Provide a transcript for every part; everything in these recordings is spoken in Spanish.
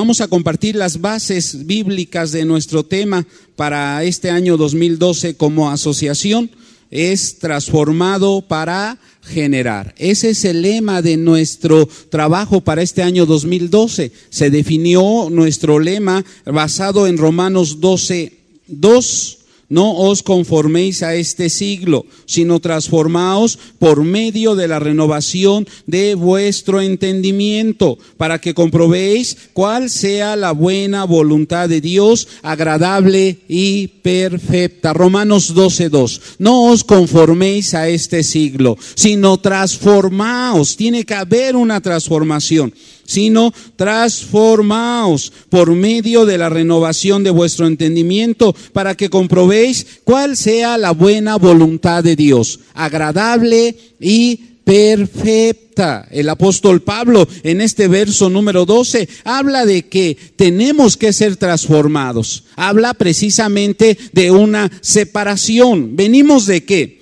Vamos a compartir las bases bíblicas de nuestro tema para este año 2012 como asociación. Es transformado para generar. Ese es el lema de nuestro trabajo para este año 2012. Se definió nuestro lema basado en Romanos 12:2. No os conforméis a este siglo, sino transformaos por medio de la renovación de vuestro entendimiento, para que comprobéis cuál sea la buena voluntad de Dios, agradable y perfecta. Romanos 12:2. No os conforméis a este siglo, sino transformaos. Tiene que haber una transformación. Sino transformaos por medio de la renovación de vuestro entendimiento, para que comprobéis cuál sea la buena voluntad de Dios, agradable y perfecta. El apóstol Pablo en este verso número 12 habla de que tenemos que ser transformados. Habla precisamente de una separación. ¿Venimos de qué?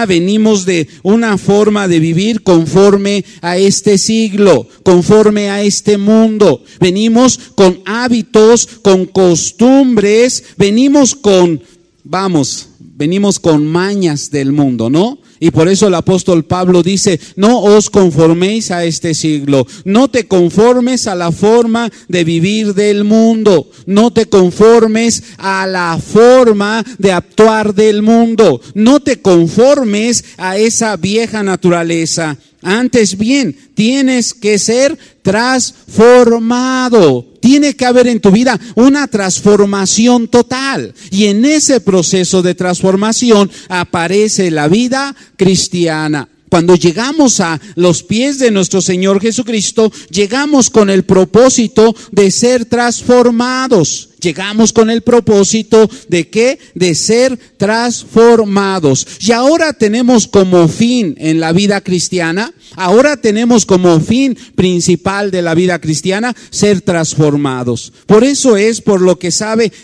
Venimos de una forma de vivir conforme a este siglo, conforme a este mundo. Venimos con hábitos, con costumbres, venimos con mañas del mundo, ¿no? Y por eso el apóstol Pablo dice, no os conforméis a este siglo, no te conformes a la forma de vivir del mundo, no te conformes a la forma de actuar del mundo, no te conformes a esa vieja naturaleza. Antes bien, tienes que ser transformado. Tiene que haber en tu vida una transformación total. Y en ese proceso de transformación aparece la vida cristiana. Cuando llegamos a los pies de nuestro Señor Jesucristo, llegamos con el propósito de ser transformados. Llegamos con el propósito de ¿qué? De ser transformados. Y ahora tenemos como fin en la vida cristiana, ahora tenemos como fin principal de la vida cristiana ser transformados. Por eso es por lo que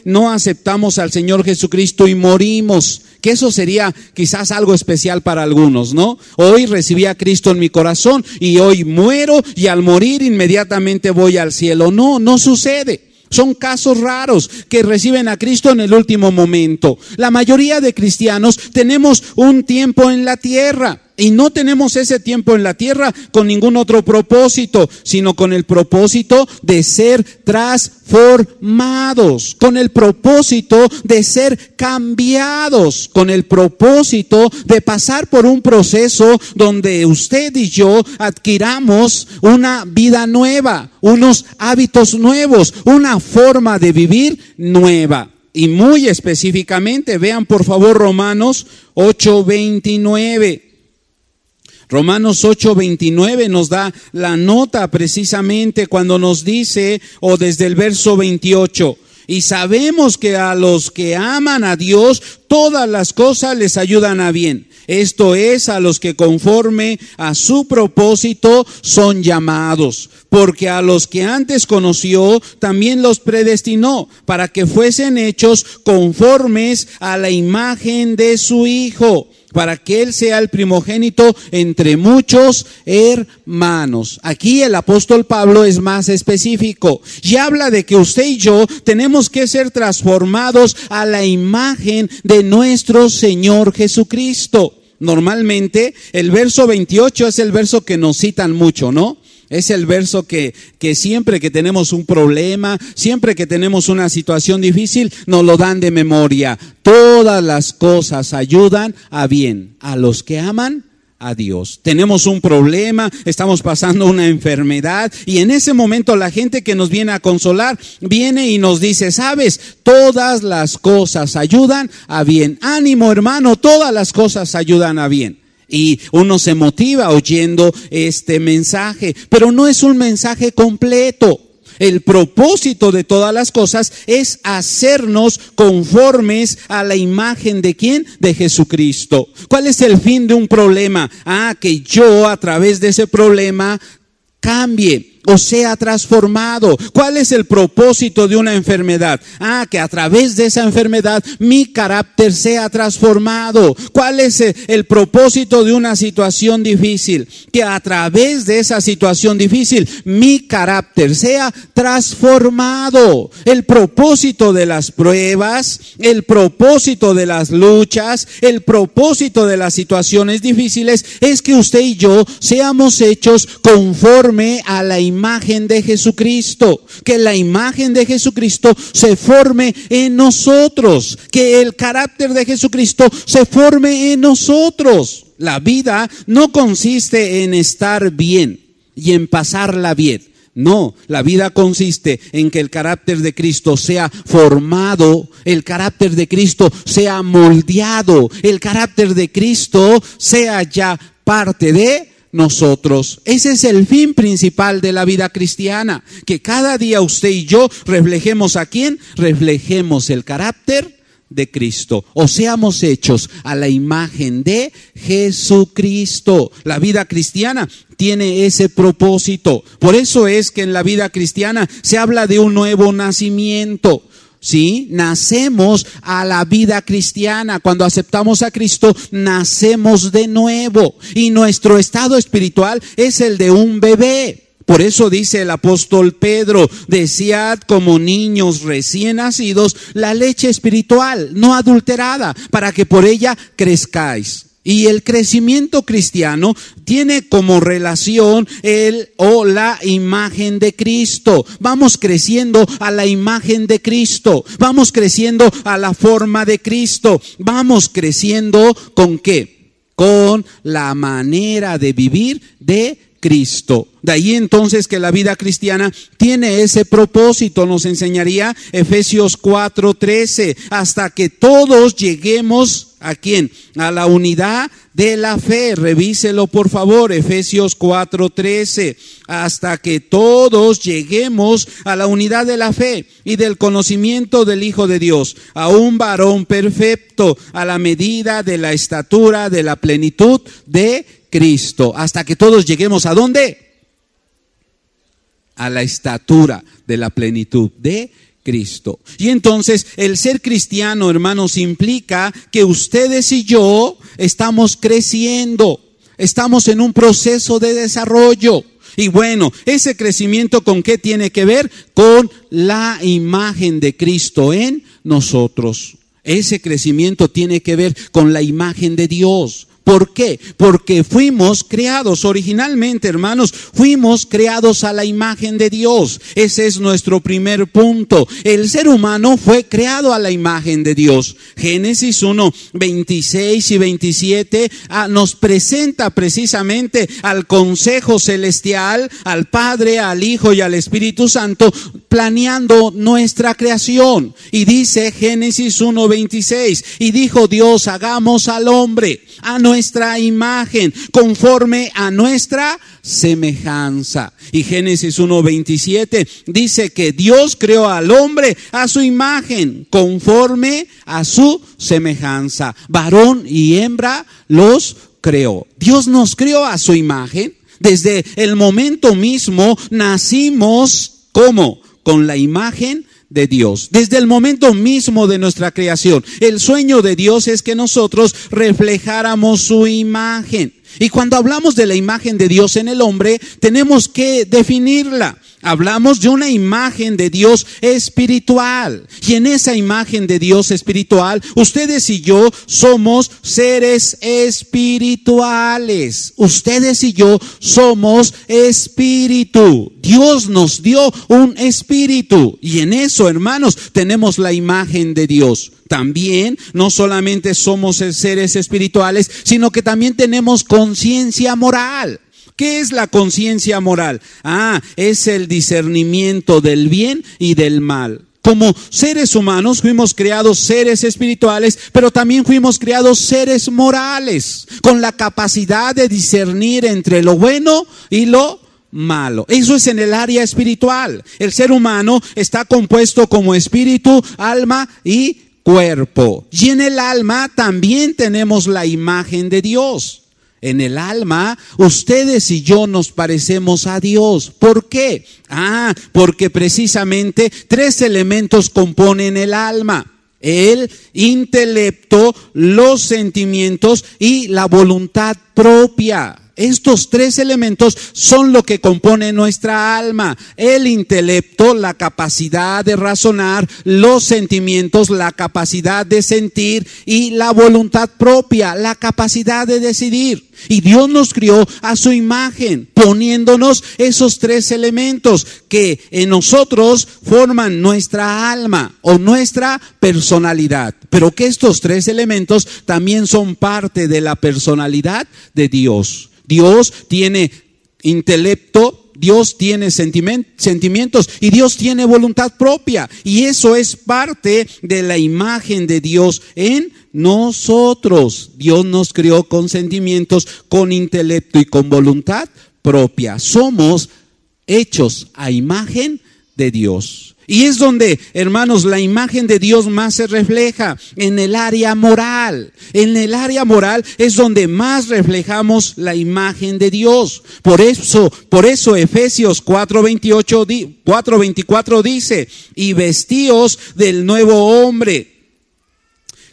no aceptamos al Señor Jesucristo y morimos. Que eso sería quizás algo especial para algunos, ¿no? Hoy recibí a Cristo en mi corazón y hoy muero y al morir inmediatamente voy al cielo. No sucede. Son casos raros que reciben a Cristo en el último momento. La mayoría de cristianos tenemos un tiempo en la tierra. Y no tenemos ese tiempo en la tierra con ningún otro propósito, sino con el propósito de ser transformados, con el propósito de ser cambiados, con el propósito de pasar por un proceso donde usted y yo adquiramos una vida nueva, unos hábitos nuevos, una forma de vivir nueva. Y muy específicamente, vean por favor Romanos 8:29. Romanos 8:29 nos da la nota precisamente cuando nos dice, o desde el verso 28, y sabemos que a los que aman a Dios, todas las cosas les ayudan a bien. Esto es, a los que conforme a su propósito son llamados. Porque a los que antes conoció, también los predestinó, para que fuesen hechos conformes a la imagen de su Hijo, para que Él sea el primogénito entre muchos hermanos. Aquí el apóstol Pablo es más específico y habla de que usted y yo tenemos que ser transformados a la imagen de nuestro Señor Jesucristo. Normalmente el verso 28 es el verso que nos citan mucho, ¿no? Es el verso que siempre que tenemos un problema, siempre que tenemos una situación difícil, nos lo dan de memoria. Todas las cosas ayudan a bien a los que aman a Dios. Tenemos un problema, estamos pasando una enfermedad y en ese momento la gente que nos viene a consolar viene y nos dice, ¿sabes? Todas las cosas ayudan a bien. Ánimo, hermano, todas las cosas ayudan a bien. Y uno se motiva oyendo este mensaje, pero no es un mensaje completo. El propósito de todas las cosas es hacernos conformes a la imagen ¿de quién? De Jesucristo. ¿Cuál es el fin de un problema? Que yo a través de ese problema cambie. o sea transformado. ¿Cuál es el propósito de una enfermedad? Que a través de esa enfermedad mi carácter sea transformado. ¿Cuál es el propósito de una situación difícil? Que a través de esa situación difícil mi carácter sea transformado. El propósito de las pruebas, el propósito de las luchas, el propósito de las situaciones difíciles es que usted y yo seamos hechos conforme a la imagen de Jesucristo, que la imagen de Jesucristo se forme en nosotros, que el carácter de Jesucristo se forme en nosotros. La vida no consiste en estar bien y en pasarla bien. No, la vida consiste en que el carácter de Cristo sea formado, el carácter de Cristo sea moldeado, el carácter de Cristo sea ya parte de nosotros. Ese es el fin principal de la vida cristiana, que cada día usted y yo reflejemos ¿a quién? Reflejemos el carácter de Cristo, o seamos hechos a la imagen de Jesucristo. La vida cristiana tiene ese propósito. Por eso es que en la vida cristiana se habla de un nuevo nacimiento. ¿Sí? Nacemos a la vida cristiana. Cuando aceptamos a Cristo, nacemos de nuevo. Y nuestro estado espiritual es el de un bebé. Por eso dice el apóstol Pedro, desead como niños recién nacidos la leche espiritual, no adulterada, para que por ella crezcáis. Y el crecimiento cristiano tiene como relación la imagen de Cristo. Vamos creciendo a la imagen de Cristo. Vamos creciendo a la forma de Cristo. Vamos creciendo ¿con qué? Con la manera de vivir de Cristo. De ahí entonces que la vida cristiana tiene ese propósito, nos enseñaría Efesios 4:13, hasta que todos lleguemos ¿a quién? A la unidad de la fe. Revíselo por favor, Efesios 4:13, hasta que todos lleguemos a la unidad de la fe y del conocimiento del Hijo de Dios, a un varón perfecto, a la medida de la estatura de la plenitud de Cristo. Hasta que todos lleguemos ¿a dónde? A la estatura de la plenitud de Cristo. Y entonces el ser cristiano, hermanos, implica que ustedes y yo estamos creciendo, estamos en un proceso de desarrollo. Y bueno, ese crecimiento ¿con qué tiene que ver? Con la imagen de Cristo en nosotros. Ese crecimiento tiene que ver con la imagen de Dios. ¿Por qué? Porque fuimos creados originalmente, hermanos, fuimos creados a la imagen de Dios. Ese es nuestro primer punto. El ser humano fue creado a la imagen de Dios. Génesis 1:26 y 27 nos presenta precisamente al consejo celestial, al Padre, al Hijo y al Espíritu Santo, planeando nuestra creación. Y dice Génesis 1:26, y dijo Dios, hagamos al hombre a nuestra imagen, conforme a nuestra semejanza. Y Génesis 1:27 dice que Dios creó al hombre a su imagen, conforme a su semejanza. Varón y hembra los creó. Dios nos creó a su imagen. Desde el momento mismo nacimos, ¿cómo? Con la imagen de Dios. Desde el momento mismo de nuestra creación, el sueño de Dios es que nosotros reflejáramos su imagen. Y cuando hablamos de la imagen de Dios en el hombre, tenemos que definirla. Hablamos de una imagen de Dios espiritual. Y en esa imagen de Dios espiritual, ustedes y yo somos seres espirituales. Ustedes y yo somos espíritu. Dios nos dio un espíritu. Y en eso, hermanos, tenemos la imagen de Dios. También no solamente somos seres espirituales, sino que también tenemos conciencia moral. ¿Qué es la conciencia moral? Es el discernimiento del bien y del mal. Como seres humanos fuimos creados seres espirituales, pero también fuimos creados seres morales, con la capacidad de discernir entre lo bueno y lo malo. Eso es en el área espiritual. El ser humano está compuesto como espíritu, alma y cuerpo. Y en el alma también tenemos la imagen de Dios. En el alma, ustedes y yo nos parecemos a Dios. ¿Por qué? Porque precisamente 3 elementos componen el alma: el intelecto, los sentimientos y la voluntad propia. Estos 3 elementos son lo que compone nuestra alma: el intelecto, la capacidad de razonar; los sentimientos, la capacidad de sentir; y la voluntad propia, la capacidad de decidir. Y Dios nos crió a su imagen, poniéndonos esos 3 elementos que en nosotros forman nuestra alma o nuestra personalidad. Pero que estos 3 elementos también son parte de la personalidad de Dios. Dios tiene intelecto, Dios tiene sentimientos y Dios tiene voluntad propia. Y eso es parte de la imagen de Dios en nosotros. Dios nos creó con sentimientos, con intelecto y con voluntad propia. Somos hechos a imagen de Dios. Y es donde, hermanos, la imagen de Dios más se refleja, en el área moral. En el área moral es donde más reflejamos la imagen de Dios. Por eso Efesios 4:24 dice: y vestíos del nuevo hombre,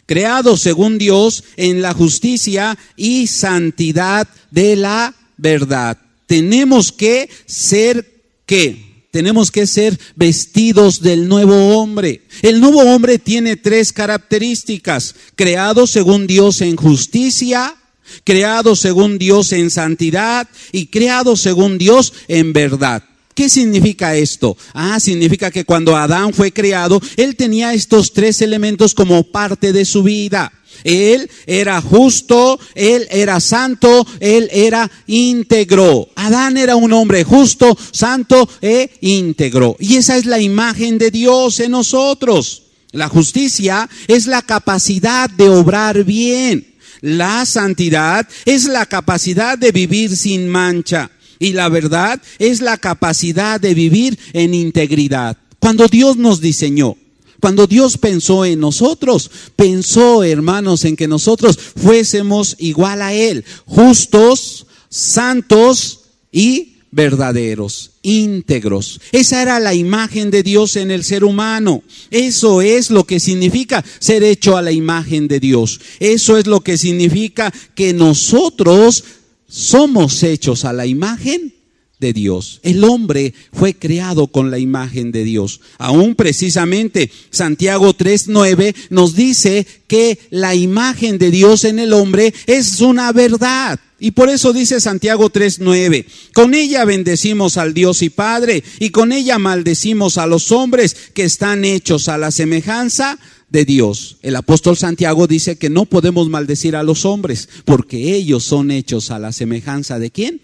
creado según Dios en la justicia y santidad de la verdad. Tenemos que ser, ¿qué? Tenemos que ser vestidos del nuevo hombre. El nuevo hombre tiene 3 características: creado según Dios en justicia, creado según Dios en santidad y creado según Dios en verdad. ¿Qué significa esto? Significa que cuando Adán fue creado, él tenía estos 3 elementos como parte de su vida. Él era justo, él era santo, él era íntegro. Adán era un hombre justo, santo e íntegro. Y esa es la imagen de Dios en nosotros. La justicia es la capacidad de obrar bien. La santidad es la capacidad de vivir sin mancha. Y la verdad es la capacidad de vivir en integridad. Cuando Dios nos diseñó, cuando Dios pensó en nosotros, pensó, hermanos, en que nosotros fuésemos igual a Él, justos, santos y verdaderos, íntegros. Esa era la imagen de Dios en el ser humano. Eso es lo que significa ser hecho a la imagen de Dios. Eso es lo que significa que nosotros somos hechos a la imagen de Dios. El hombre fue creado con la imagen de Dios. Aún precisamente Santiago 3:9 nos dice que la imagen de Dios en el hombre es una verdad. Y por eso dice Santiago 3:9: con ella bendecimos al Dios y Padre, y con ella maldecimos a los hombres que están hechos a la semejanza de Dios. El apóstol Santiago dice que no podemos maldecir a los hombres, porque ellos son hechos a la semejanza ¿de quién?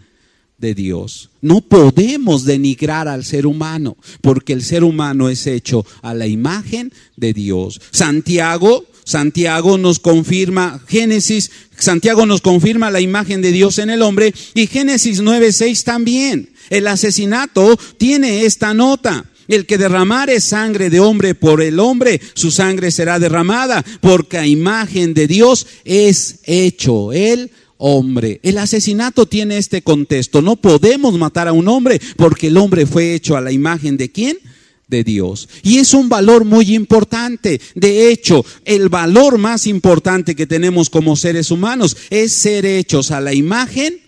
De Dios. No podemos denigrar al ser humano, porque el ser humano es hecho a la imagen de Dios. Santiago nos confirma, Santiago nos confirma la imagen de Dios en el hombre, y Génesis 9:6 también. El asesinato tiene esta nota: el que derramare sangre de hombre por el hombre, su sangre será derramada, porque a imagen de Dios es hecho el hombre. El asesinato tiene este contexto: no podemos matar a un hombre, porque el hombre fue hecho a la imagen ¿de quién? De Dios. Y es un valor muy importante. De hecho, el valor más importante que tenemos como seres humanos es ser hechos a la imagen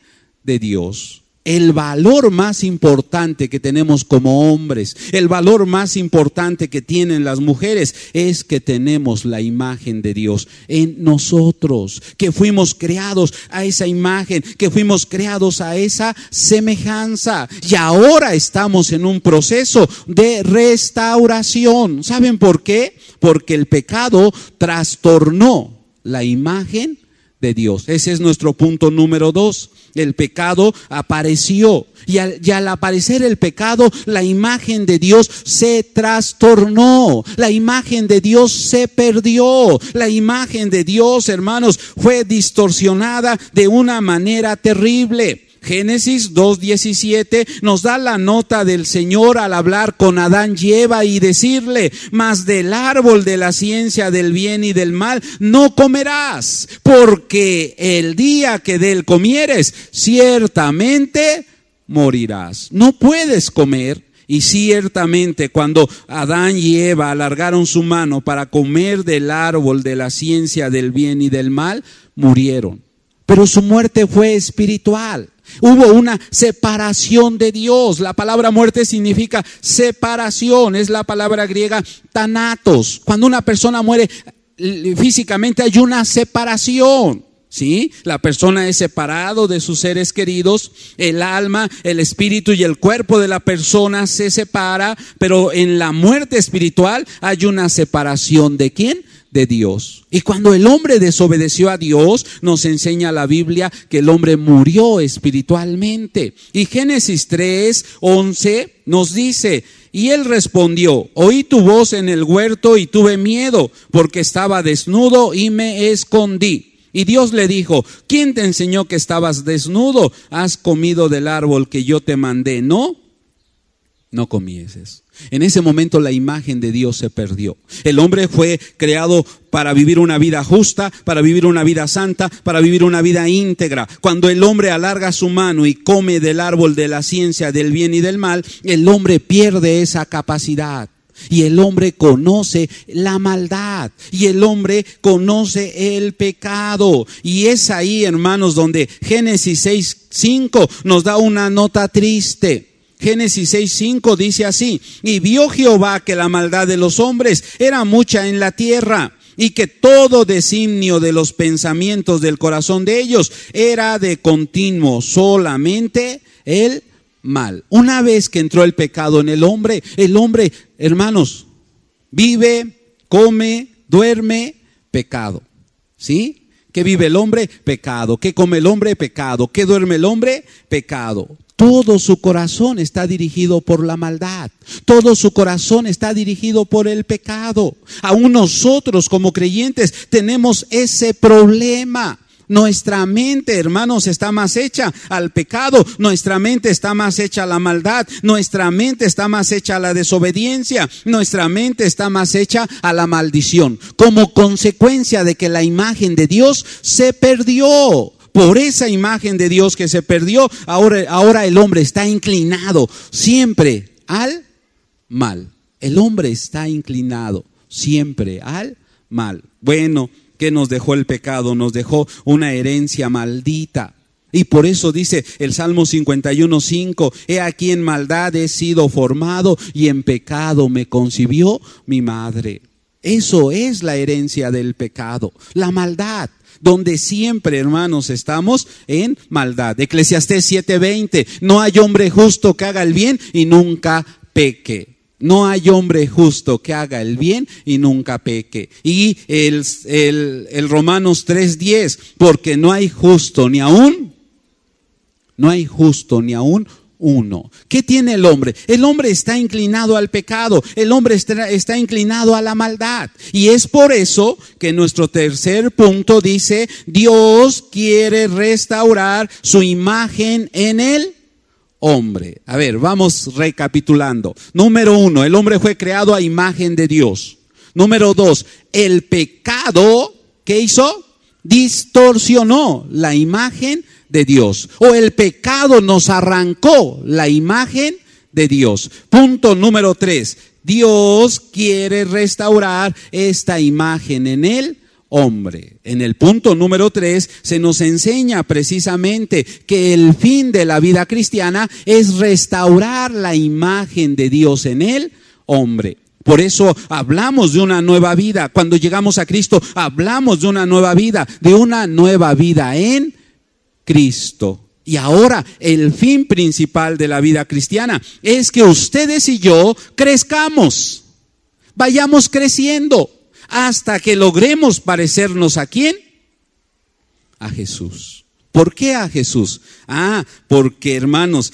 de Dios. El valor más importante que tenemos como hombres, el valor más importante que tienen las mujeres, es que tenemos la imagen de Dios en nosotros, que fuimos creados a esa imagen, que fuimos creados a esa semejanza. Y ahora estamos en un proceso de restauración. ¿Saben por qué? Porque el pecado trastornó la imagen de Dios. Ese es nuestro punto número 2. El pecado apareció, y al aparecer el pecado, la imagen de Dios se trastornó, la imagen de Dios se perdió, la imagen de Dios, hermanos, fue distorsionada de una manera terrible. Génesis 2:17 nos da la nota del Señor al hablar con Adán y Eva y decirle: mas del árbol de la ciencia del bien y del mal no comerás, porque el día que de él comieres, ciertamente morirás. No puedes comer. Y ciertamente cuando Adán y Eva alargaron su mano para comer del árbol de la ciencia del bien y del mal, murieron. Pero su muerte fue espiritual. Hubo una separación de Dios. La palabra muerte significa separación. Es la palabra griega thanatos. Cuando una persona muere físicamente hay una separación. ¿Sí? La persona es separado de sus seres queridos, el alma, el espíritu y el cuerpo de la persona se separa, pero en la muerte espiritual hay una separación ¿de quién? De Dios. Y cuando el hombre desobedeció a Dios, nos enseña la Biblia que el hombre murió espiritualmente. Y Génesis 3:11 nos dice: y él respondió: oí tu voz en el huerto y tuve miedo, porque estaba desnudo y me escondí. Y Dios le dijo: ¿quién te enseñó que estabas desnudo? ¿Has comido del árbol que yo te mandé? No comieses. En ese momento la imagen de Dios se perdió. El hombre fue creado para vivir una vida justa, para vivir una vida santa, para vivir una vida íntegra. Cuando el hombre alarga su mano y come del árbol de la ciencia del bien y del mal, el hombre pierde esa capacidad. Y el hombre conoce la maldad, y el hombre conoce el pecado. Y es ahí, hermanos, donde Génesis 6:5 nos da una nota triste. Génesis 6:5 dice así: y vio Jehová que la maldad de los hombres era mucha en la tierra, y que todo designio de los pensamientos del corazón de ellos era de continuo solamente el mal. Una vez que entró el pecado en el hombre, hermanos, vive, come, duerme, pecado. ¿Sí? ¿Qué vive el hombre? Pecado. ¿Qué come el hombre? Pecado. ¿Qué duerme el hombre? Pecado. Todo su corazón está dirigido por la maldad. Todo su corazón está dirigido por el pecado. Aún nosotros como creyentes tenemos ese problema. Nuestra mente, hermanos, está más hecha al pecado. Nuestra mente está más hecha a la maldad. Nuestra mente está más hecha a la desobediencia. Nuestra mente está más hecha a la maldición. Como consecuencia de que la imagen de Dios se perdió. Por esa imagen de Dios que se perdió, ahora el hombre está inclinado siempre al mal. El hombre está inclinado siempre al mal. Bueno, ¿qué nos dejó el pecado? Nos dejó una herencia maldita. Y por eso dice el Salmo 51:5: he aquí en maldad he sido formado y en pecado me concibió mi madre. Eso es la herencia del pecado, la maldad. Donde siempre, hermanos, estamos en maldad. Eclesiastés 7:20: no hay hombre justo que haga el bien y nunca peque. No hay hombre justo que haga el bien y nunca peque. Y el Romanos 3:10: porque no hay justo ni aún uno. ¿Qué tiene el hombre? El hombre está inclinado al pecado. El hombre está inclinado a la maldad. Y es por eso que nuestro tercer punto dice: Dios quiere restaurar su imagen en el hombre. A ver, vamos recapitulando. Número 1, el hombre fue creado a imagen de Dios. Número 2, el pecado, ¿qué hizo? Distorsionó la imagen de Dios. O el pecado nos arrancó la imagen de Dios. Punto número 3, Dios quiere restaurar esta imagen en el hombre. En el punto número 3 se nos enseña precisamente que el fin de la vida cristiana es restaurar la imagen de Dios en el hombre. Por eso hablamos de una nueva vida. Cuando llegamos a Cristo, hablamos de una nueva vida en Cristo. Y ahora el fin principal de la vida cristiana es que ustedes y yo crezcamos, vayamos creciendo hasta que logremos parecernos ¿a quién? A Jesús. ¿Por qué a Jesús? Porque, hermanos,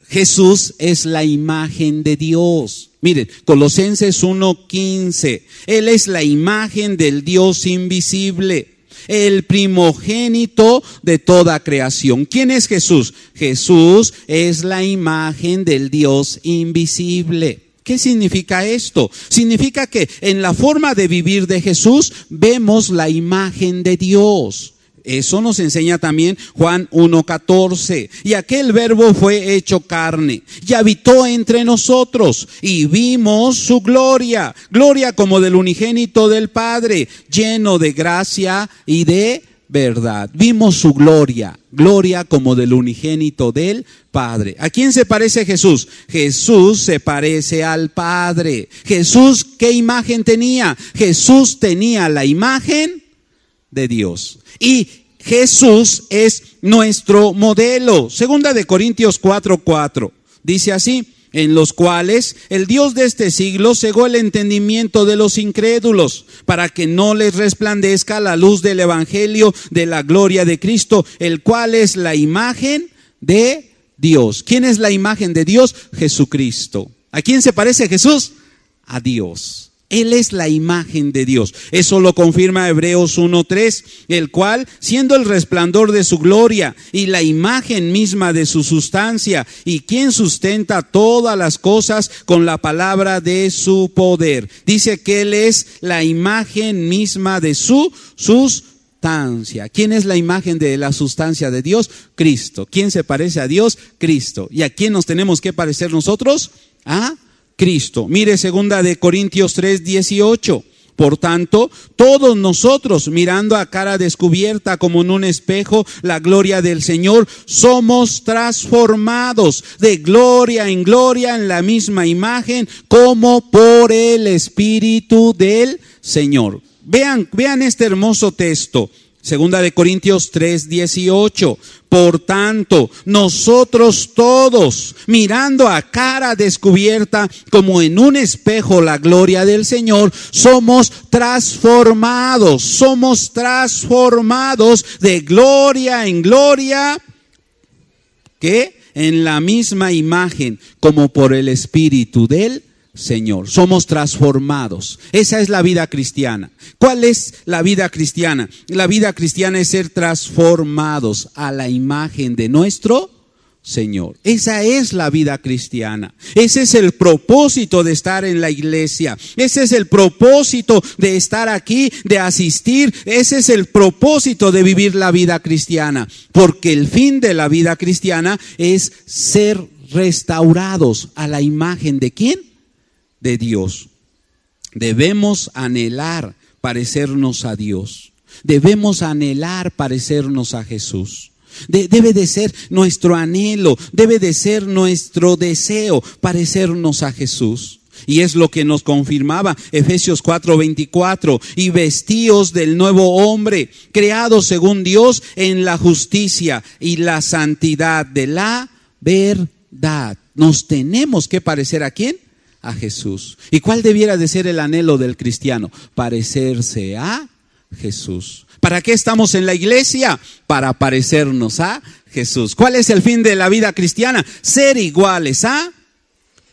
Jesús es la imagen de Dios. Miren, Colosenses 1:15, Él es la imagen del Dios invisible, el primogénito de toda creación. ¿Quién es Jesús? Jesús es la imagen del Dios invisible. ¿Qué significa esto? Significa que en la forma de vivir de Jesús vemos la imagen de Dios. Eso nos enseña también Juan 1:14. Y aquel verbo fue hecho carne y habitó entre nosotros y vimos su gloria, gloria como del unigénito del Padre, lleno de gracia y de verdad. Vimos su gloria, gloria como del unigénito del Padre. ¿A quién se parece Jesús? Jesús se parece al Padre. Jesús, ¿qué imagen tenía? Jesús tenía la imagen de Dios. Y Jesús es nuestro modelo. Segunda de Corintios 4:4. Dice así: en los cuales el Dios de este siglo cegó el entendimiento de los incrédulos, para que no les resplandezca la luz del evangelio de la gloria de Cristo, el cual es la imagen de Dios. ¿Quién es la imagen de Dios? Jesucristo. ¿A quién se parece Jesús? A Dios. Él es la imagen de Dios. Eso lo confirma Hebreos 1:3, el cual, siendo el resplandor de su gloria y la imagen misma de su sustancia, y quien sustenta todas las cosas con la palabra de su poder. Dice que Él es la imagen misma de su sustancia. ¿Quién es la imagen de la sustancia de Dios? Cristo. ¿Quién se parece a Dios? Cristo. ¿Y a quién nos tenemos que parecer nosotros? A Cristo. Mire, segunda de Corintios 3:18. Por tanto, todos nosotros, mirando a cara descubierta como en un espejo la gloria del Señor, somos transformados de gloria en gloria en la misma imagen, como por el Espíritu del Señor. Vean este hermoso texto. Segunda de Corintios 3:18. Por tanto, nosotros todos, mirando a cara descubierta como en un espejo la gloria del Señor, somos transformados de gloria en gloria, ¿qué? En la misma imagen, como por el Espíritu del Señor. Somos transformados. Esa es la vida cristiana. ¿Cuál es la vida cristiana? La vida cristiana es ser transformados a la imagen de nuestro Señor. Esa es la vida cristiana. Ese es el propósito de estar en la iglesia. Ese es el propósito de estar aquí, de asistir. Ese es el propósito de vivir la vida cristiana. Porque el fin de la vida cristiana es ser restaurados a la imagen ¿de quién? De Dios. Debemos anhelar parecernos a Dios. Debemos anhelar parecernos a Jesús. Debe de ser nuestro anhelo, debe de ser nuestro deseo parecernos a Jesús. Y es lo que nos confirmaba Efesios 4:24. Y vestíos del nuevo hombre, creado según Dios en la justicia y la santidad de la verdad. Nos tenemos que parecer ¿a quién? A Jesús. ¿Y cuál debiera de ser el anhelo del cristiano? Parecerse a Jesús. ¿Para qué estamos en la iglesia? Para parecernos a Jesús. ¿Cuál es el fin de la vida cristiana? Ser iguales a,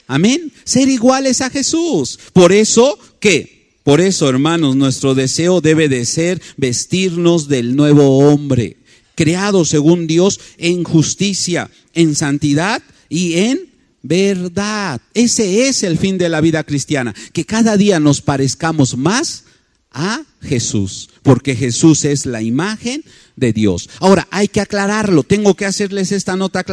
amén, ser iguales a Jesús. Por eso, ¿qué? Por eso, hermanos, nuestro deseo debe de ser vestirnos del nuevo hombre, creado según Dios en justicia, en santidad y en verdad. Ese es el fin de la vida cristiana, que cada día nos parezcamos más a Jesús, porque Jesús es la imagen de Dios. Ahora, hay que aclararlo, tengo que hacerles esta nota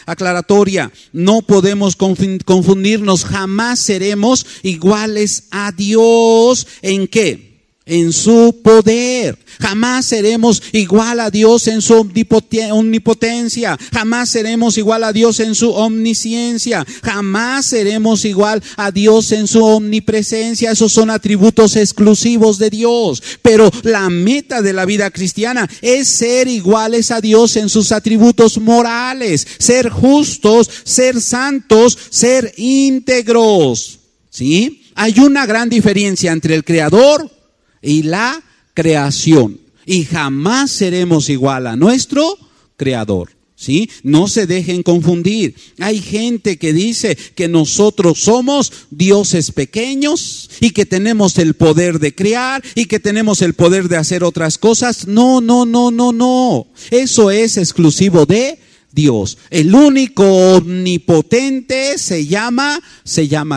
aclaratoria. No podemos confundirnos, jamás seremos iguales a Dios. ¿En qué? En su poder. Jamás seremos igual a Dios en su omnipotencia. Jamás seremos igual a Dios en su omnisciencia. Jamás seremos igual a Dios en su omnipresencia. Esos son atributos exclusivos de Dios. Pero la meta de la vida cristiana es ser iguales a Dios en sus atributos morales. Ser justos, ser santos, ser íntegros. ¿Sí? Hay una gran diferencia entre el Creador y la creación, y jamás seremos igual a nuestro Creador. ¿Sí? No se dejen confundir. Hay gente que dice que nosotros somos dioses pequeños y que tenemos el poder de crear y que tenemos el poder de hacer otras cosas. No. Eso es exclusivo de Dios. El único omnipotente se llama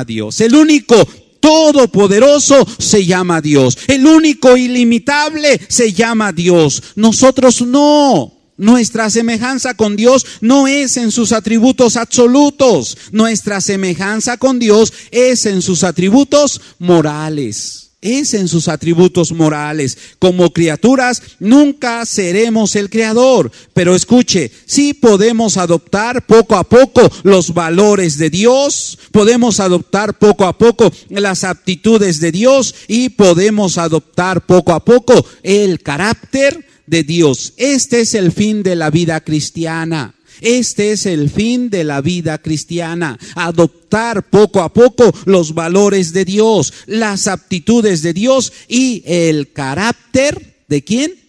Dios. El único todopoderoso se llama Dios. El único ilimitable se llama Dios. Nosotros no. Nuestra semejanza con Dios no es en sus atributos absolutos. Nuestra semejanza con Dios es en sus atributos morales. Es en sus atributos morales. Como criaturas nunca seremos el creador. Pero escuche, sí podemos adoptar poco a poco los valores de Dios. Podemos adoptar poco a poco las aptitudes de Dios. Y podemos adoptar poco a poco el carácter de Dios. Este es el fin de la vida cristiana. Este es el fin de la vida cristiana. Adoptar poco a poco los valores de Dios, las aptitudes de Dios y el carácter ¿de quién?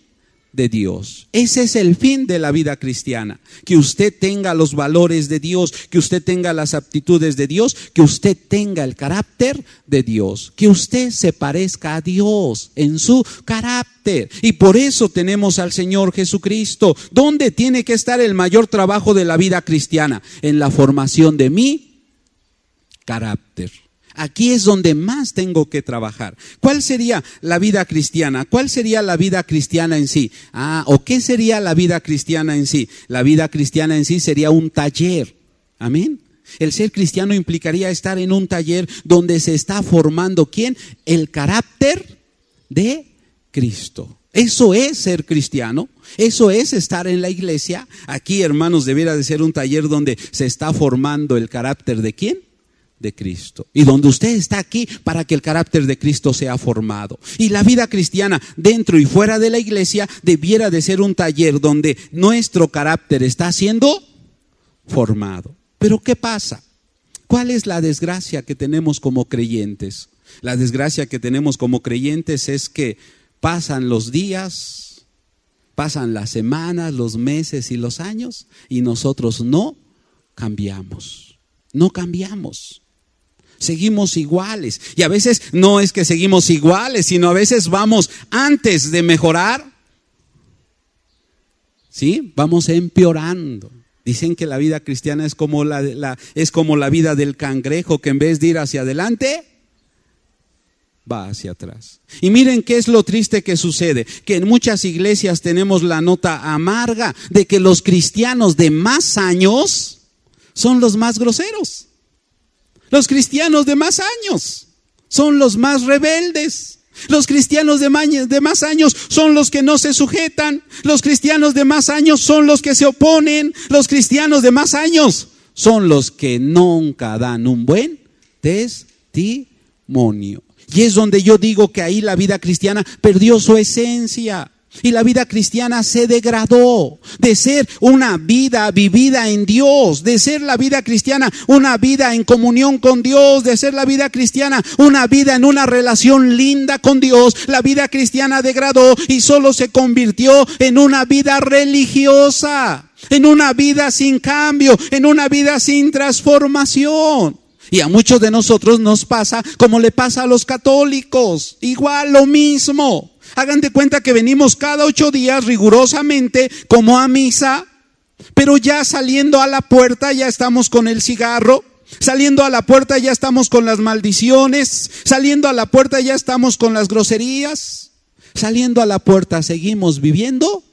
De Dios. Ese es el fin de la vida cristiana. Que usted tenga los valores de Dios, que usted tenga las aptitudes de Dios, que usted tenga el carácter de Dios, que usted se parezca a Dios en su carácter. Y por eso tenemos al Señor Jesucristo. ¿Dónde tiene que estar el mayor trabajo de la vida cristiana? En la formación de mi carácter. Aquí es donde más tengo que trabajar. ¿Cuál sería la vida cristiana? ¿Cuál sería la vida cristiana en sí? ¿O qué sería la vida cristiana en sí? La vida cristiana en sí sería un taller. Amén. El ser cristiano implicaría estar en un taller donde se está formando ¿quién? El carácter de Cristo. Eso es ser cristiano. Eso es estar en la iglesia. Aquí, hermanos, debiera de ser un taller donde se está formando el carácter de ¿quién? De Cristo. Y donde usted está aquí para que el carácter de Cristo sea formado. Y la vida cristiana dentro y fuera de la iglesia debiera de ser un taller donde nuestro carácter está siendo formado. Pero ¿qué pasa? ¿Cuál es la desgracia que tenemos como creyentes? La desgracia que tenemos como creyentes es que pasan los días, pasan las semanas, los meses y los años y nosotros no cambiamos. No cambiamos. Seguimos iguales. Y a veces no es que seguimos iguales, sino a veces vamos antes de mejorar. ¿Sí? Vamos empeorando. Dicen que la vida cristiana es como es como la vida del cangrejo, que en vez de ir hacia adelante, va hacia atrás. Y miren qué es lo triste que sucede, que en muchas iglesias tenemos la nota amarga de que los cristianos de más años son los más groseros. Los cristianos de más años son los más rebeldes. Los cristianos de más años son los que no se sujetan. Los cristianos de más años son los que se oponen. Los cristianos de más años son los que nunca dan un buen testimonio. Y es donde yo digo que ahí la vida cristiana perdió su esencia. Y la vida cristiana se degradó de ser una vida vivida en Dios, de ser la vida cristiana una vida en comunión con Dios, de ser la vida cristiana una vida en una relación linda con Dios. La vida cristiana degradó y solo se convirtió en una vida religiosa, en una vida sin cambio, en una vida sin transformación. Y a muchos de nosotros nos pasa como le pasa a los católicos, igual lo mismo. Hagan de cuenta que venimos cada 8 días rigurosamente como a misa, pero ya saliendo a la puerta ya estamos con el cigarro, saliendo a la puerta ya estamos con las maldiciones, saliendo a la puerta ya estamos con las groserías, saliendo a la puerta seguimos viviendo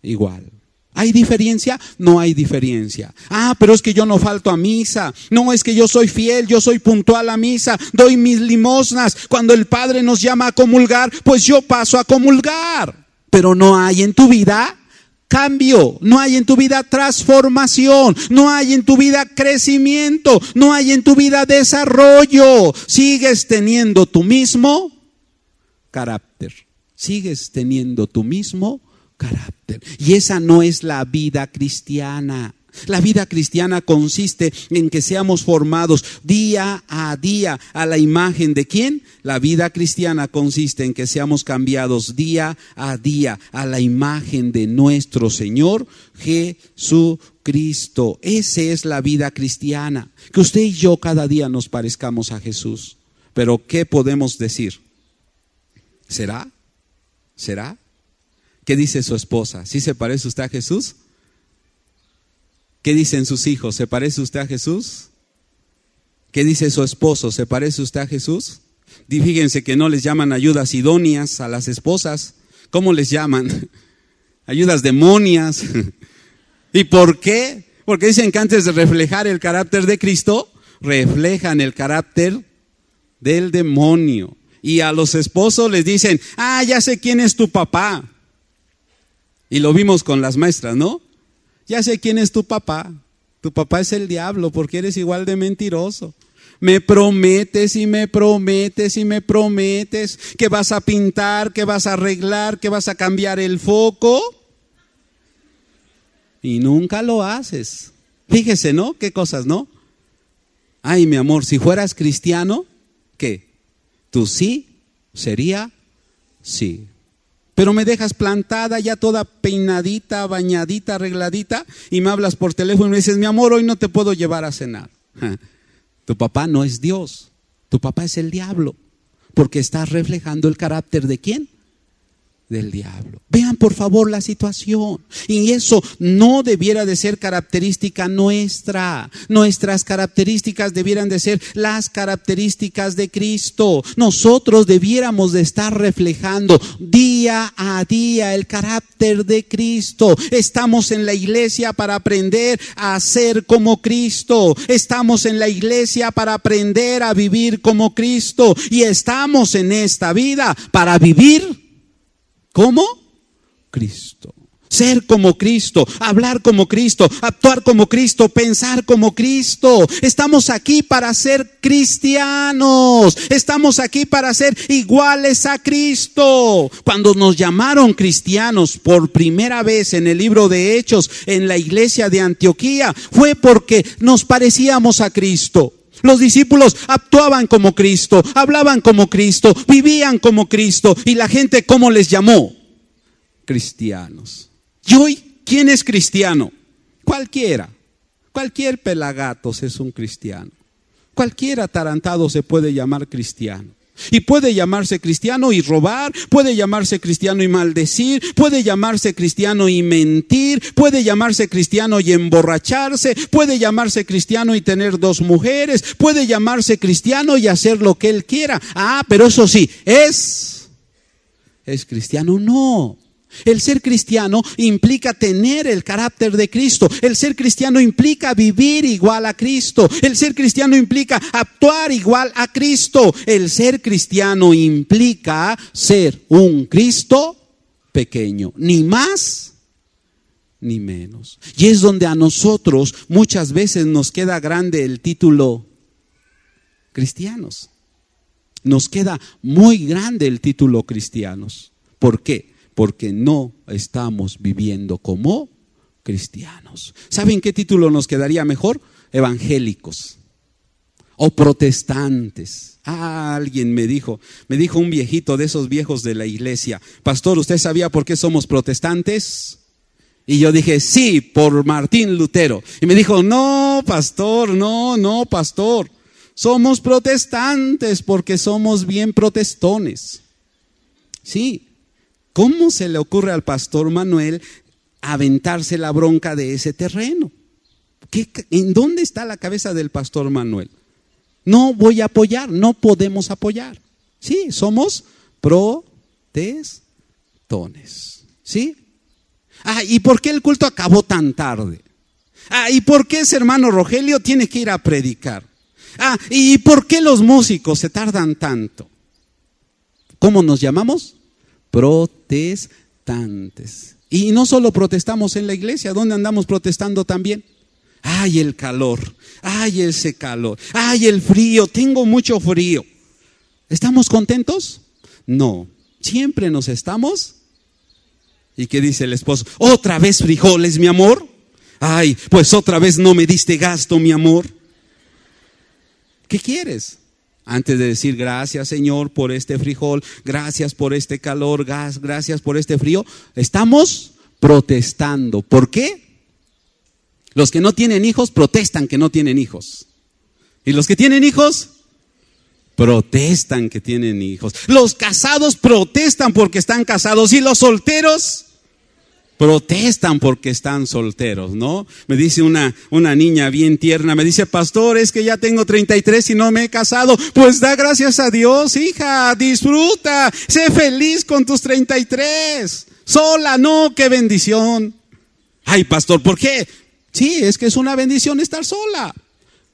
igual. ¿Hay diferencia? No hay diferencia. Pero es que yo no falto a misa. No, es que yo soy fiel, yo soy puntual a misa. Doy mis limosnas. Cuando el Padre nos llama a comulgar, pues yo paso a comulgar. Pero no hay en tu vida cambio. No hay en tu vida transformación. No hay en tu vida crecimiento. No hay en tu vida desarrollo. Sigues teniendo tu mismo carácter. Sigues teniendo tu mismo carácter. Y esa no es la vida cristiana. La vida cristiana consiste en que seamos formados día a día a la imagen ¿de quién? La vida cristiana consiste en que seamos cambiados día a día a la imagen de nuestro Señor Jesucristo. Esa es la vida cristiana, que usted y yo cada día nos parezcamos a Jesús. Pero ¿qué podemos decir? ¿Será? ¿Será? ¿Qué dice su esposa? ¿Sí se parece usted a Jesús? ¿Qué dicen sus hijos? ¿Se parece usted a Jesús? ¿Qué dice su esposo? ¿Se parece usted a Jesús? Fíjense que no les llaman ayudas idóneas a las esposas. ¿Cómo les llaman? Ayudas demonias. ¿Y por qué? Porque dicen que antes de reflejar el carácter de Cristo, reflejan el carácter del demonio. Y a los esposos les dicen, ya sé quién es tu papá. Y lo vimos con las maestras, ¿no? Ya sé quién es tu papá. Tu papá es el diablo porque eres igual de mentiroso. Me prometes y me prometes y me prometes que vas a pintar, que vas a arreglar, que vas a cambiar el foco. Y nunca lo haces. Fíjese, ¿no? ¿Qué cosas, no? Ay, mi amor, si fueras cristiano, ¿qué? Tu sí sería sí. Pero me dejas plantada ya toda peinadita, bañadita, arregladita y me hablas por teléfono y me dices, mi amor, hoy no te puedo llevar a cenar. Tu papá no es Dios, tu papá es el diablo, porque estás reflejando el carácter ¿de quién? Del diablo. Vean por favor la situación. Y eso no debiera de ser característica nuestra. Nuestras características debieran de ser las características de Cristo. Nosotros debiéramos de estar reflejando día a día el carácter de Cristo. Estamos en la iglesia para aprender a ser como Cristo. Estamos en la iglesia para aprender a vivir como Cristo. Y estamos en esta vida para vivir como Cristo, ser como Cristo, hablar como Cristo, actuar como Cristo, pensar como Cristo. Estamos aquí para ser cristianos, estamos aquí para ser iguales a Cristo. Cuando nos llamaron cristianos por primera vez en el libro de Hechos en la iglesia de Antioquía, fue porque nos parecíamos a Cristo. Los discípulos actuaban como Cristo, hablaban como Cristo, vivían como Cristo. ¿Y la gente cómo les llamó? Cristianos. ¿Y hoy quién es cristiano? Cualquiera. Cualquier pelagatos es un cristiano. Cualquier atarantado se puede llamar cristiano. Y puede llamarse cristiano y robar, puede llamarse cristiano y maldecir, puede llamarse cristiano y mentir, puede llamarse cristiano y emborracharse, puede llamarse cristiano y tener 2 mujeres, puede llamarse cristiano y hacer lo que él quiera. Pero eso sí, ¿es cristiano? No. El ser cristiano implica tener el carácter de Cristo. El ser cristiano implica vivir igual a Cristo. El ser cristiano implica actuar igual a Cristo. El ser cristiano implica ser un Cristo pequeño, ni más ni menos. Y es donde a nosotros muchas veces nos queda grande el título cristianos. Nos queda muy grande el título cristianos. ¿Por qué? Porque no estamos viviendo como cristianos. ¿Saben qué título nos quedaría mejor? Evangélicos o protestantes. Alguien me dijo un viejito de esos viejos de la iglesia, pastor, ¿usted sabía por qué somos protestantes? Y yo dije, sí, por Martín Lutero. Y me dijo, no, pastor, no, pastor. Somos protestantes porque somos bien protestones. Sí. ¿Cómo se le ocurre al pastor Manuel aventarse la bronca de ese terreno? ¿En dónde está la cabeza del pastor Manuel? No voy a apoyar, no podemos apoyar. Sí, somos protestones. ¿Sí? ¿Y por qué el culto acabó tan tarde? ¿Y por qué ese hermano Rogelio tiene que ir a predicar? ¿Y por qué los músicos se tardan tanto? ¿Cómo nos llamamos? Protestantes. Y no solo protestamos en la iglesia, ¿dónde andamos protestando también? Ay, el calor, ay, ese calor, ay, el frío, tengo mucho frío. ¿Estamos contentos? No, siempre nos estamos. ¿Y qué dice el esposo? ¿Otra vez frijoles, mi amor? Ay, pues otra vez no me diste gasto, mi amor. ¿Qué quieres? Antes de decir gracias, Señor, por este frijol, gracias por este calor, gracias por este frío, estamos protestando. ¿Por qué? Los que no tienen hijos protestan que no tienen hijos. Y los que tienen hijos protestan que tienen hijos. Los casados protestan porque están casados. Y los solteros protestan porque están solteros, ¿no? Me dice una niña bien tierna, me dice, pastor, es que ya tengo 33 y no me he casado. Pues da gracias a Dios, hija, disfruta, sé feliz con tus 33. Sola, no, qué bendición. Ay, pastor, ¿por qué? Sí, es que es una bendición estar sola.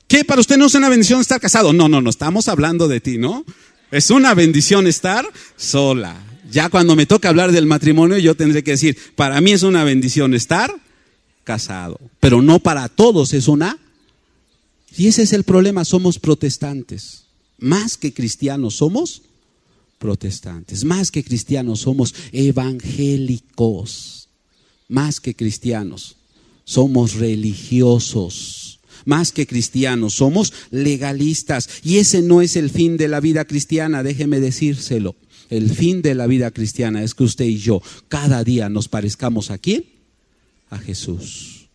¿Qué? ¿Para usted no es una bendición estar casado? No, estamos hablando de ti, ¿no? Es una bendición estar sola. Ya cuando me toca hablar del matrimonio, yo tendré que decir, para mí es una bendición estar casado, pero no para todos es una. Y ese es el problema, somos protestantes. Más que cristianos somos protestantes, más que cristianos somos evangélicos, más que cristianos somos religiosos, más que cristianos somos legalistas. Y ese no es el fin de la vida cristiana, déjeme decírselo. El fin de la vida cristiana es que usted y yo cada día nos parezcamos ¿a quién? A Jesús.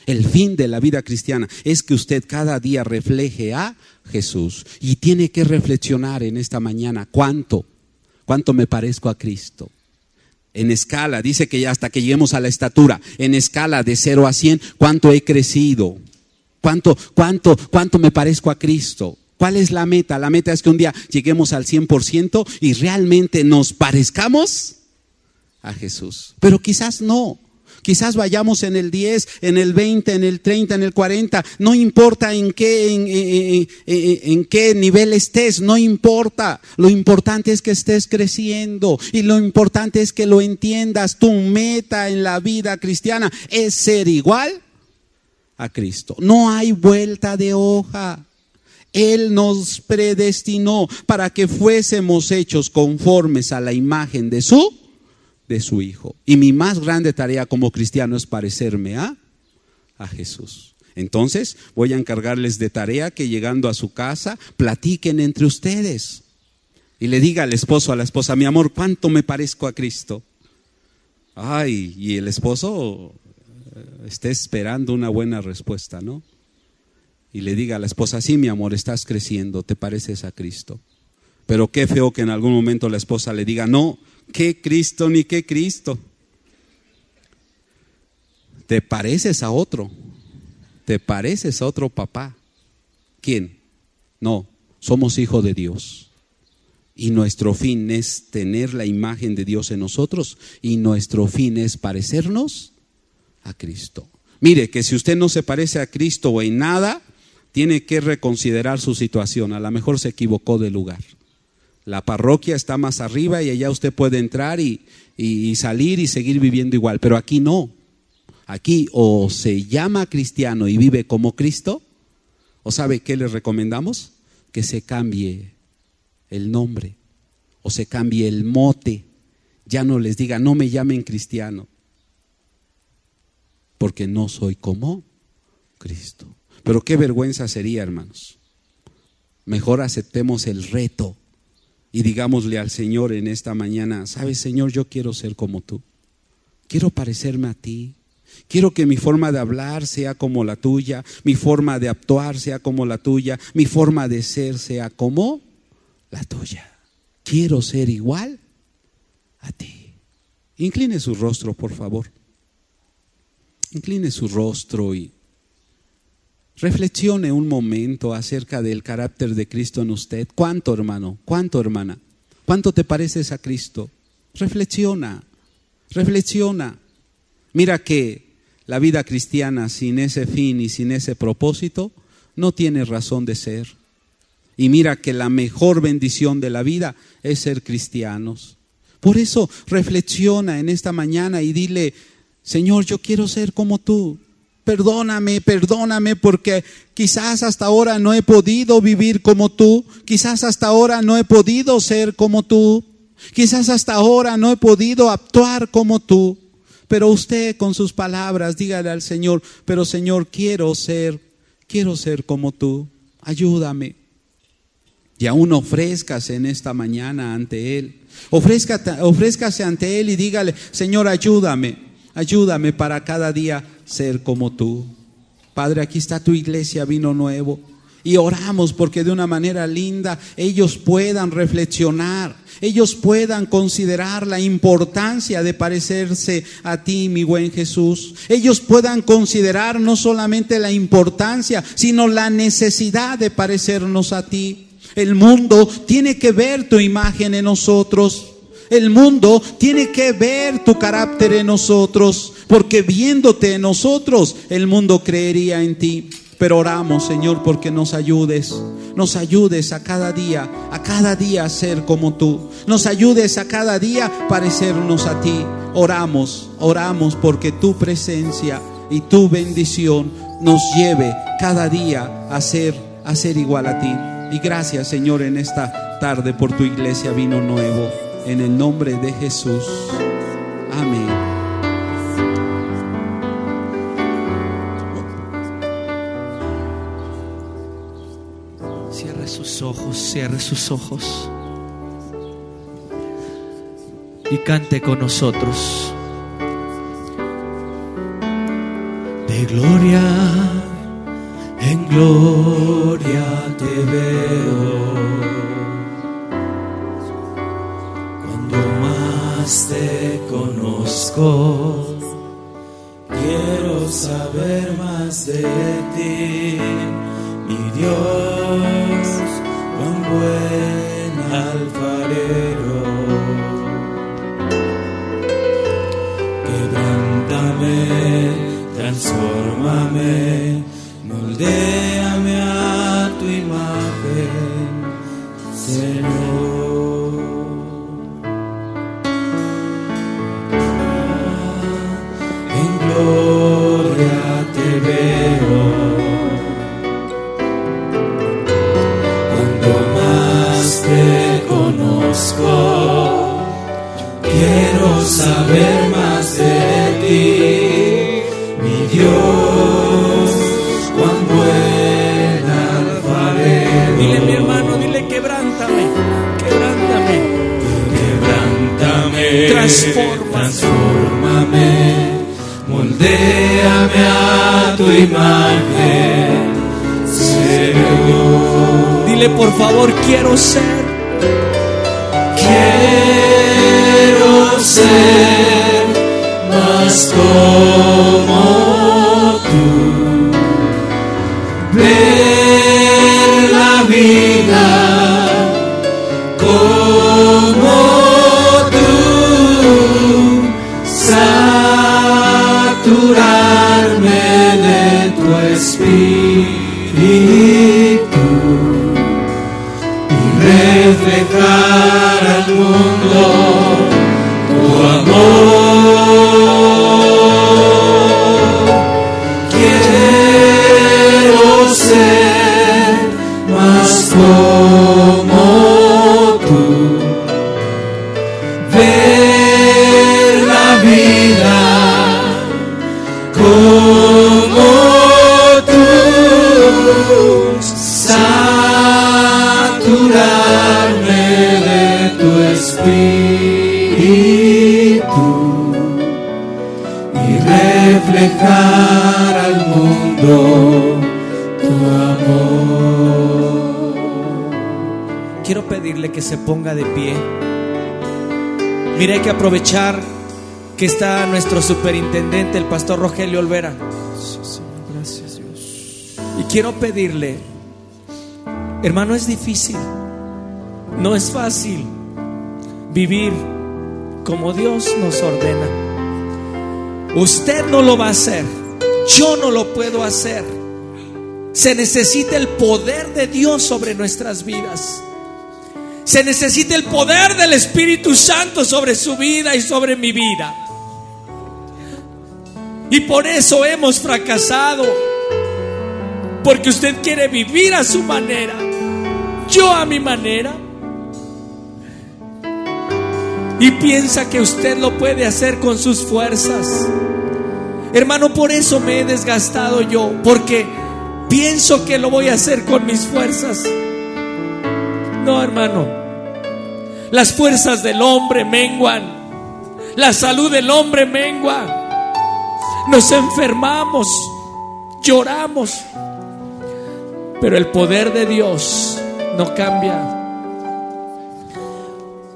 El fin de la vida cristiana es que usted cada día refleje a Jesús. Y tiene que reflexionar en esta mañana, ¿cuánto me parezco a Cristo? En escala, dice que ya hasta que lleguemos a la estatura, en escala de 0 a 100, ¿cuánto he crecido? ¿Cuánto me parezco a Cristo? ¿Cuál es la meta? La meta es que un día lleguemos al 100% y realmente nos parezcamos a Jesús. Pero quizás no. Quizás vayamos en el 10, en el 20, en el 30, en el 40. No importa en qué nivel estés, no importa. Lo importante es que estés creciendo y lo importante es que lo entiendas. Tu meta en la vida cristiana es ser igual a Cristo. No hay vuelta de hoja. Él nos predestinó para que fuésemos hechos conformes a la imagen de su Hijo. Y mi más grande tarea como cristiano es parecerme a Jesús. Entonces voy a encargarles de tarea que llegando a su casa platiquen entre ustedes y le diga al esposo, a la esposa, mi amor, ¿cuánto me parezco a Cristo? Ay, y el esposo está esperando una buena respuesta, ¿no? Y le diga a la esposa, sí, mi amor, estás creciendo, te pareces a Cristo. Pero qué feo que en algún momento la esposa le diga, no, qué Cristo ni qué Cristo. Te pareces a otro papá. ¿Quién? No, somos hijos de Dios. Y nuestro fin es tener la imagen de Dios en nosotros y nuestro fin es parecernos a Cristo. Mire, que si usted no se parece a Cristo en nada, tiene que reconsiderar su situación. A lo mejor se equivocó de lugar. La parroquia está más arriba y allá usted puede entrar y salir y seguir viviendo igual. Pero aquí no. Aquí o se llama cristiano y vive como Cristo, o ¿sabe qué les recomendamos? Que se cambie el nombre o se cambie el mote. Ya no les diga, no me llamen cristiano, porque no soy como Cristo. Pero qué vergüenza sería, hermanos. Mejor aceptemos el reto y digámosle al Señor en esta mañana, ¿sabes, Señor? Yo quiero ser como tú. Quiero parecerme a ti. Quiero que mi forma de hablar sea como la tuya, mi forma de actuar sea como la tuya, mi forma de ser sea como la tuya. Quiero ser igual a ti. Incline su rostro, por favor. Incline su rostro y reflexione un momento acerca del carácter de Cristo en usted. ¿Cuánto, hermano? ¿Cuánto, hermana? ¿Cuánto te pareces a Cristo? Reflexiona. Mira que la vida cristiana sin ese fin y sin ese propósito no tiene razón de ser. Y mira que la mejor bendición de la vida es ser cristianos. Por eso reflexiona en esta mañana y dile, Señor, yo quiero ser como tú. Perdóname porque quizás hasta ahora no he podido vivir como tú. Quizás hasta ahora no he podido ser como tú. Quizás hasta ahora no he podido actuar como tú. Pero usted con sus palabras dígale al Señor: pero Señor, quiero ser como tú, ayúdame. Y aún ofrézcase en esta mañana ante Él. Ofrézcase ante Él y dígale: Señor, ayúdame para cada día ser como tú. Padre, aquí está tu iglesia Vino Nuevo. Y oramos porque de una manera linda ellos puedan reflexionar, ellos puedan considerar la importancia de parecerse a ti, mi buen Jesús. Ellos puedan considerar no solamente la importancia, sino la necesidad de parecernos a ti. El mundo tiene que ver tu imagen en nosotros. El mundo tiene que ver tu carácter en nosotros, porque viéndote en nosotros, el mundo creería en ti. Pero oramos, Señor, porque nos ayudes a cada día a ser como tú. Nos ayudes a cada día parecernos a ti. Oramos porque tu presencia y tu bendición nos lleve cada día a ser igual a ti. Y gracias, Señor, en esta tarde por tu iglesia Vino Nuevo. En el nombre de Jesús. Amén. Cierre sus ojos y cante con nosotros. De gloria en gloria te veo, cuando más te conozco, quiero saber más de ti, mi Dios, cuán buen alfarero. Quebrántame, transfórmame, moldéame a tu imagen, Señor. En gloria te veo, te conozco, quiero saber más de ti, mi Dios, cuán buen alfarero. Dile, mi hermano, dile: quebrántame, transfórmame, moldéame a tu imagen, Señor. Dile, por favor: quiero ser más como tú, ver la vida como tú, saturarme de tu espíritu y reflejar al mundo tu amor. Quiero ser más como tú, ver la vida como tú, saturarme de tu espíritu y reflejar al mundo tu amor. Quiero pedirle que se ponga de pie. Mire, hay que aprovechar que está nuestro superintendente, el pastor Rogelio Olvera. Gracias, Dios. Y quiero pedirle, hermano, es difícil, no es fácil vivir como Dios nos ordena. Usted no lo va a hacer, yo no lo puedo hacer. Se necesita el poder de Dios sobre nuestras vidas. Se necesita el poder del Espíritu Santo sobre su vida y sobre mi vida. Y por eso hemos fracasado, porque usted quiere vivir a su manera, yo a mi manera. y piensa que usted lo puede hacer con sus fuerzas. Hermano, por eso me he desgastado yo, porque pienso que lo voy a hacer con mis fuerzas. No, hermano, las fuerzas del hombre menguan, la salud del hombre mengua, nos enfermamos, lloramos, pero el poder de Dios no cambia.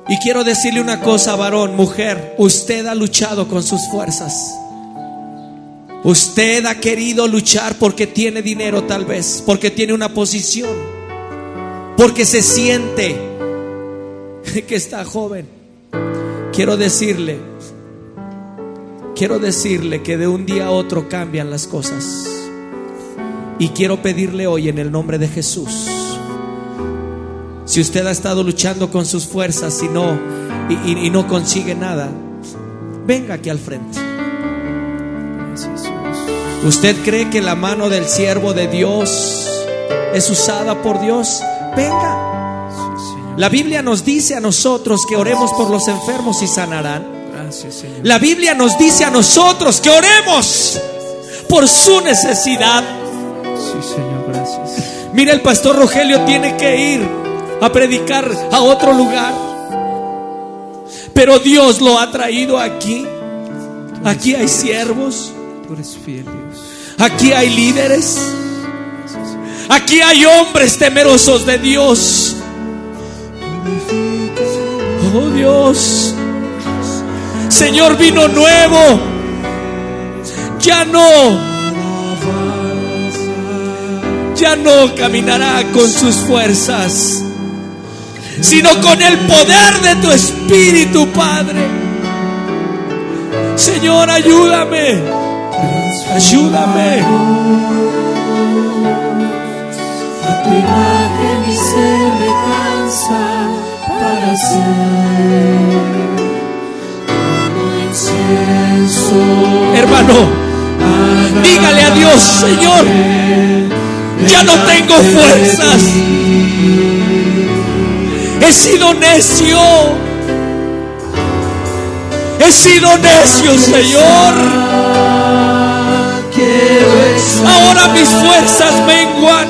Y quiero decirle una cosa, varón, mujer, usted ha luchado con sus fuerzas. Usted ha querido luchar porque tiene dinero, tal vez, porque tiene una posición, porque se siente que está joven. Quiero decirle que de un día a otro cambian las cosas. Y quiero pedirle hoy en el nombre de Jesús, si usted ha estado luchando con sus fuerzas y no consigue nada, venga aquí al frente. ¿Usted cree que la mano del siervo de Dios es usada por Dios? Venga. La Biblia nos dice a nosotros que oremos por los enfermos y sanarán. La Biblia nos dice a nosotros que oremos por su necesidad. Sí, Señor, gracias. Mira, el pastor Rogelio tiene que ir a predicar a otro lugar, pero Dios lo ha traído aquí. Aquí hay siervos, Tú eres fiel, Dios. aquí hay líderes, aquí hay hombres temerosos de Dios. Oh Dios, Señor, vino nuevo. Ya no caminará con sus fuerzas, sino con el poder de tu Espíritu, Padre. Señor, ayúdame. Ayúdame. A tu imagen y semejanza para ser como incienso. Hermano, dígale a Dios: Señor, ya no tengo fuerzas. He sido necio. He sido necio, Señor. Ahora mis fuerzas menguan.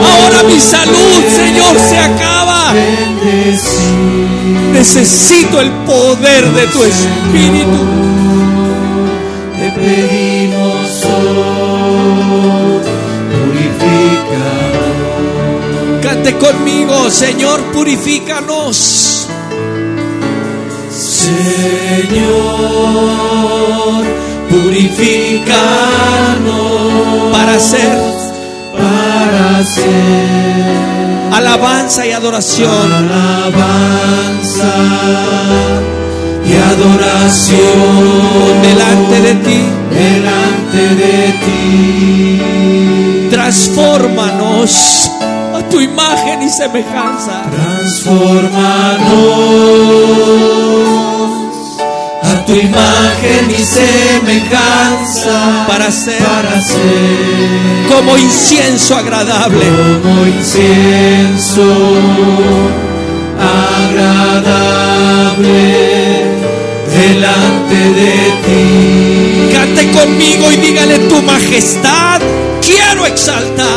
Ahora mi salud, Señor, se acaba. Necesito el poder de tu Espíritu. Te pedimos hoy, purifica. Cante conmigo: Señor, purifícanos. Señor, purifícanos para hacer alabanza y adoración. Alabanza y adoración delante de ti. Delante de ti. Transfórmanos a tu imagen y semejanza. Transfórmanos a tu imagen y semejanza para ser como incienso agradable. Como incienso agradable delante de ti. Cante conmigo y dígale: tu majestad quiero exaltar.